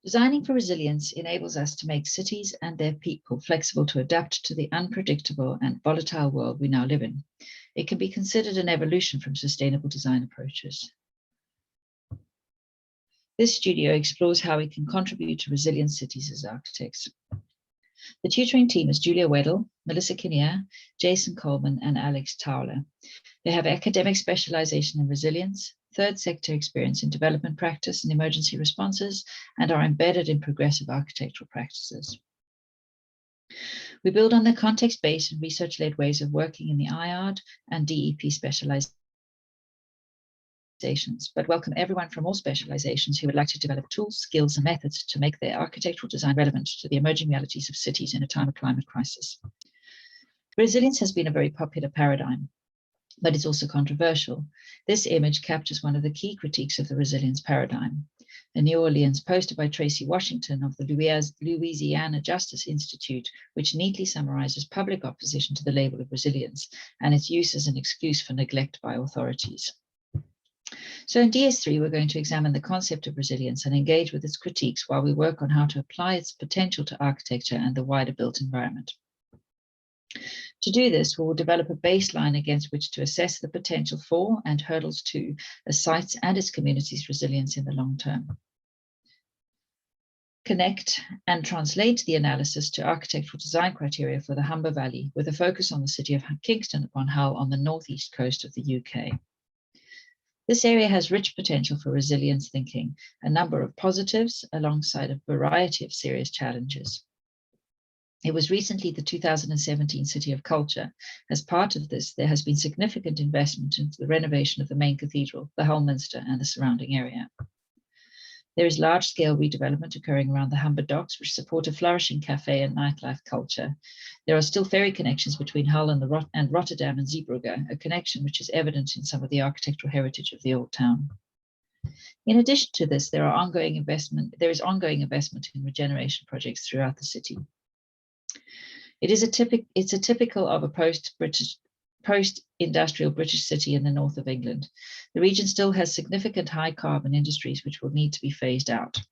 Designing for resilience enables us to make cities and their people flexible to adapt to the unpredictable and volatile world we now live in. It can be considered an evolution from sustainable design approaches. This studio explores how we can contribute to resilient cities as architects. The tutoring team is Julia Weddle, Melissa Kinnear, Jason Coleman, and Alex Towler. They have academic specialization in resilience, third sector experience in development practice and emergency responses, and are embedded in progressive architectural practices. We build on the context-based and research-led ways of working in the IARD and DEP specializations, but welcome everyone from all specializations who would like to develop tools, skills, and methods to make their architectural design relevant to the emerging realities of cities in a time of climate crisis. Resilience has been a very popular paradigm, but it's also controversial. This image captures one of the key critiques of the resilience paradigm. A New Orleans poster by Tracy Washington of the Louisiana Justice Institute, which neatly summarizes public opposition to the label of resilience and its use as an excuse for neglect by authorities. So in DS3, we're going to examine the concept of resilience and engage with its critiques while we work on how to apply its potential to architecture and the wider built environment. To do this, we will develop a baseline against which to assess the potential for and hurdles to a site's and its community's resilience in the long term. Connect and translate the analysis to architectural design criteria for the Humber Valley, with a focus on the city of Kingston upon Hull on the northeast coast of the UK. This area has rich potential for resilience thinking, a number of positives alongside a variety of serious challenges. It was recently the 2017 City of Culture. As part of this, there has been significant investment into the renovation of the main cathedral, the Hull Minster, and the surrounding area. There is large-scale redevelopment occurring around the Humber docks, which support a flourishing cafe and nightlife culture. There are still ferry connections between Hull and Rotterdam and Zeebrugge, a connection which is evident in some of the architectural heritage of the old town. In addition to this, there is ongoing investment in regeneration projects throughout the city. It's typical of a post-industrial British city in the north of England. The region still has significant high carbon industries which will need to be phased out.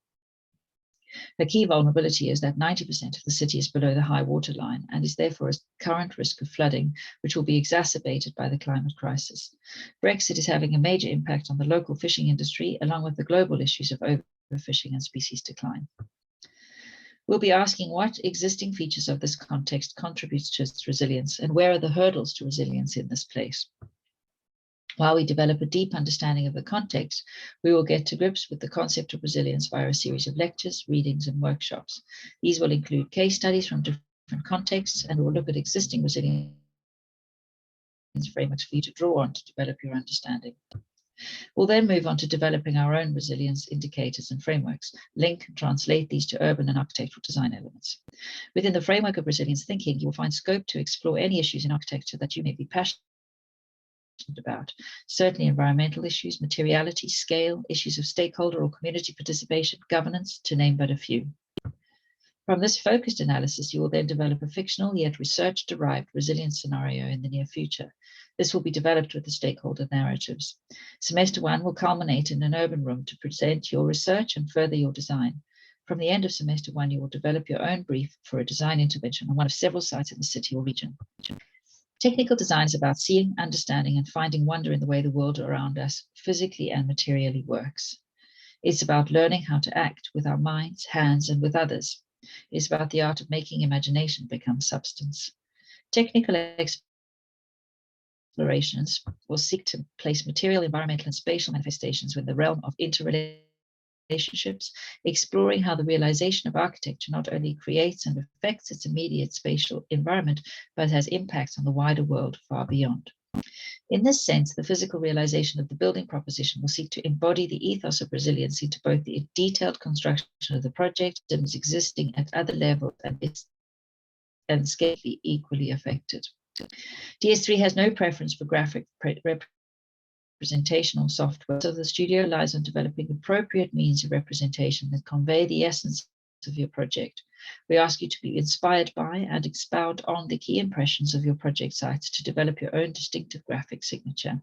A key vulnerability is that 90% of the city is below the high water line and is therefore at current risk of flooding, which will be exacerbated by the climate crisis. Brexit is having a major impact on the local fishing industry, along with the global issues of overfishing and species decline. We'll be asking what existing features of this context contributes to its resilience and where are the hurdles to resilience in this place. While we develop a deep understanding of the context, we will get to grips with the concept of resilience via a series of lectures, readings, and workshops. These will include case studies from different contexts, and we'll look at existing resilience frameworks for you to draw on to develop your understanding. We'll then move on to developing our own resilience indicators and frameworks, link and translate these to urban and architectural design elements. Within the framework of resilience thinking, you will find scope to explore any issues in architecture that you may be passionate about, certainly environmental issues, materiality, scale, issues of stakeholder or community participation, governance, to name but a few. From this focused analysis, you will then develop a fictional yet research-derived resilience scenario in the near future. This will be developed with the stakeholder narratives. Semester 1 will culminate in an urban room to present your research and further your design. From the end of semester 1, you will develop your own brief for a design intervention on one of several sites in the city or region. Technical design is about seeing, understanding, and finding wonder in the way the world around us physically and materially works. It's about learning how to act with our minds, hands, and with others. It's about the art of making imagination become substance. Technical explorations will seek to place material, environmental, and spatial manifestations within the realm of interrelationships, exploring how the realization of architecture not only creates and affects its immediate spatial environment, but has impacts on the wider world far beyond. In this sense, the physical realization of the building proposition will seek to embody the ethos of resilience into both the detailed construction of the project and its existing at other levels and scale be equally affected. DS3 has no preference for graphic representation or software, so the studio relies on developing appropriate means of representation that convey the essence of your project. We ask you to be inspired by and expound on the key impressions of your project sites to develop your own distinctive graphic signature.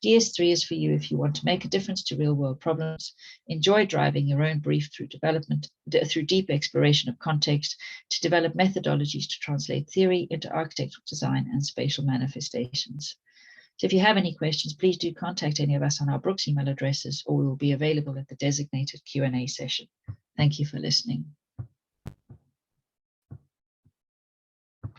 DS3 is for you if you want to make a difference to real-world problems, enjoy driving your own brief through deep exploration of context, to develop methodologies to translate theory into architectural design and spatial manifestations. So if you have any questions, please do contact any of us on our Brooks email addresses, or we will be available at the designated Q&A session. Thank you for listening.